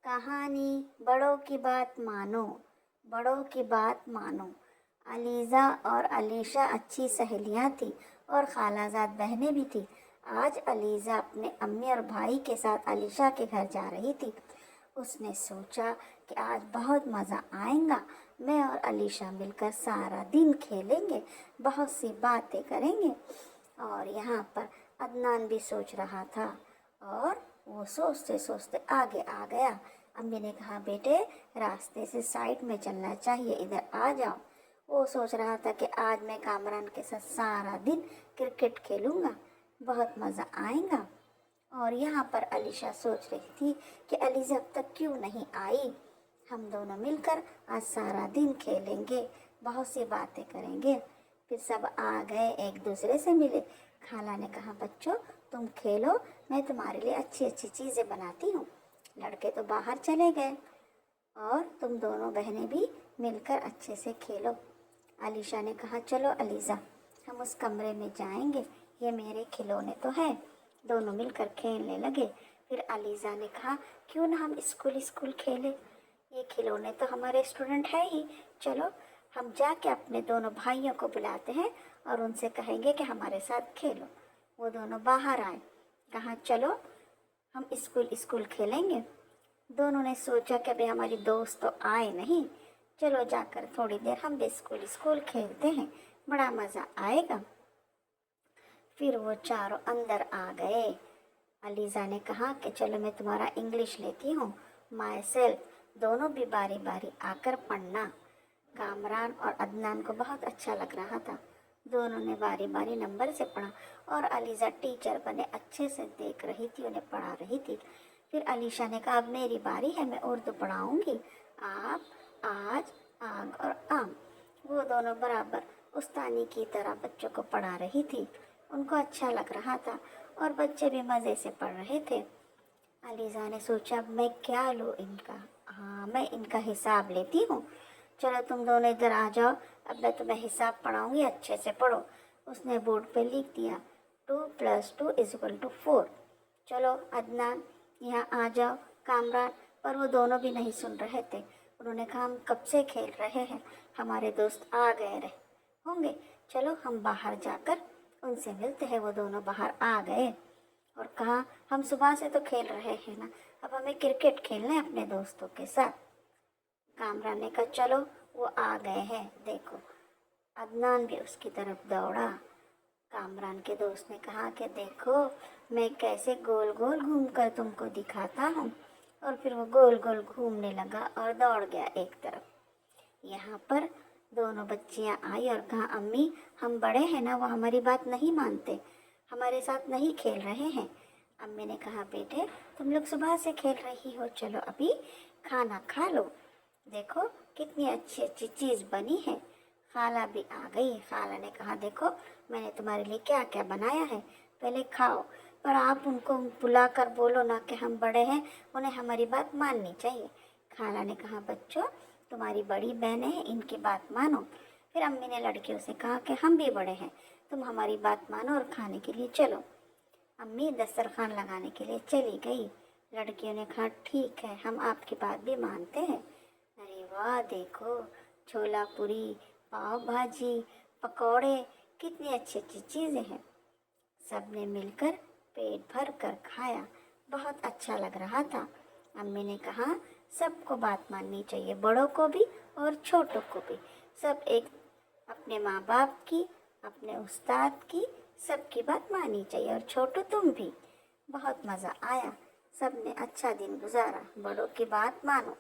कहानी बड़ों की बात मानो, बड़ों की बात मानो। अलीज़ा और अलीशा अच्छी सहेलियां थी और खालाजाद बहनें भी थी। आज अलीज़ा अपने अम्मी और भाई के साथ अलीशा के घर जा रही थी। उसने सोचा कि आज बहुत मज़ा आएगा। मैं और अलीशा मिलकर सारा दिन खेलेंगे, बहुत सी बातें करेंगे। और यहाँ पर अदनान भी सोच रहा था और वो सोचते सोचते आगे आ गया। अम्मी ने कहा, बेटे रास्ते से साइड में चलना चाहिए, इधर आ जाओ। वो सोच रहा था कि आज मैं कामरान के साथ सारा दिन क्रिकेट खेलूँगा, बहुत मज़ा आएगा। और यहाँ पर अलीशा सोच रही थी कि अलीज़ा अब तक क्यों नहीं आई। हम दोनों मिलकर आज सारा दिन खेलेंगे, बहुत सी बातें करेंगे। फिर सब आ गए, एक दूसरे से मिले। खाला ने कहा, बच्चों तुम खेलो, मैं तुम्हारे लिए अच्छी अच्छी चीज़ें बनाती हूँ। लड़के तो बाहर चले गए और तुम दोनों बहनें भी मिलकर अच्छे से खेलो। अलीशा ने कहा, चलो अलीज़ा हम उस कमरे में जाएंगे, ये मेरे खिलौने तो है। दोनों मिलकर खेलने लगे। फिर अलीज़ा ने कहा, क्यों ना हम स्कूल खेलें, ये खिलौने तो हमारे स्टूडेंट है ही। चलो हम जाके अपने दोनों भाइयों को बुलाते हैं और उनसे कहेंगे कि हमारे साथ खेलो। वो दोनों बाहर आए, कहा चलो हम स्कूल खेलेंगे। दोनों ने सोचा कि अभी हमारी दोस्त तो आए नहीं, चलो जाकर थोड़ी देर हम भी स्कूल खेलते हैं, बड़ा मज़ा आएगा। फिर वो चारों अंदर आ गए। अलीज़ा ने कहा कि चलो मैं तुम्हारा इंग्लिश लेती हूँ, माई सेल्फ। दोनों भी बारी बारी आकर पढ़ना। कामरान और अदनान को बहुत अच्छा लग रहा था। दोनों ने बारी बारी नंबर से पढ़ा और अलीज़ा टीचर बने अच्छे से देख रही थी, उन्हें पढ़ा रही थी। फिर अलीशा ने कहा, अब मेरी बारी है, मैं उर्दू पढ़ाऊँगी। आप, आज, आग और आम। वो दोनों बराबर उस्तानी की तरह बच्चों को पढ़ा रही थी। उनको अच्छा लग रहा था और बच्चे भी मज़े से पढ़ रहे थे। अलीज़ा ने सोचा, अब मैं क्या लूँ इनका। हाँ, मैं इनका हिसाब लेती हूँ। चलो तुम दोनों इधर आ जाओ, अब मैं तुम्हें हिसाब पढ़ाऊँगी, अच्छे से पढ़ो। उसने बोर्ड पे लिख दिया 2 + 2 = 4। चलो अदनान यहाँ आ जाओ, कामरान। पर वो दोनों भी नहीं सुन रहे थे। उन्होंने कहा, हम कब से खेल रहे हैं, हमारे दोस्त आ गए रहे होंगे, चलो हम बाहर जाकर उनसे मिलते हैं। वो दोनों बाहर आ गए और कहा, हम सुबह से तो खेल रहे हैं ना, अब हमें क्रिकेट खेलना है अपने दोस्तों के साथ। कामरान ने कहा, चलो वो आ गए हैं, देखो। अदनान भी उसकी तरफ दौड़ा। कामरान के दोस्त ने कहा कि देखो मैं कैसे गोल गोल घूमकर तुमको दिखाता हूँ। और फिर वो गोल गोल घूमने लगा और दौड़ गया एक तरफ। यहाँ पर दोनों बच्चियाँ आई और कहा, अम्मी हम बड़े हैं ना, वो हमारी बात नहीं मानते, हमारे साथ नहीं खेल रहे हैं। अम्मी ने कहा, बेटे तुम लोग सुबह से खेल रही हो, चलो अभी खाना खा लो, देखो कितनी अच्छी अच्छी चीज़ बनी है। खाला भी आ गई। खाला ने कहा, देखो मैंने तुम्हारे लिए क्या क्या बनाया है, पहले खाओ। पर आप उनको बुला कर बोलो ना कि हम बड़े हैं, उन्हें हमारी बात माननी चाहिए। खाला ने कहा, बच्चों तुम्हारी बड़ी बहनें हैं, इनकी बात मानो। फिर अम्मी ने लड़कियों से कहा कि हम भी बड़े हैं, तुम हमारी बात मानो और खाने के लिए चलो। अम्मी दस्तरखान लगाने के लिए चली गई। लड़कियों ने कहा, ठीक है हम आपकी बात भी मानते हैं। अरे वाह, देखो छोला पूरी, पाव भाजी, पकौड़े, कितनी अच्छी अच्छी चीज़ें हैं। सबने मिलकर पेट भर कर खाया, बहुत अच्छा लग रहा था। अम्मी ने कहा, सबको बात माननी चाहिए, बड़ों को भी और छोटों को भी। सब एक अपने माँ बाप की, अपने उस्ताद की, सबकी बात माननी चाहिए। और छोटू तुम भी। बहुत मज़ा आया, सबने अच्छा दिन गुजारा। बड़ों की बात मानो।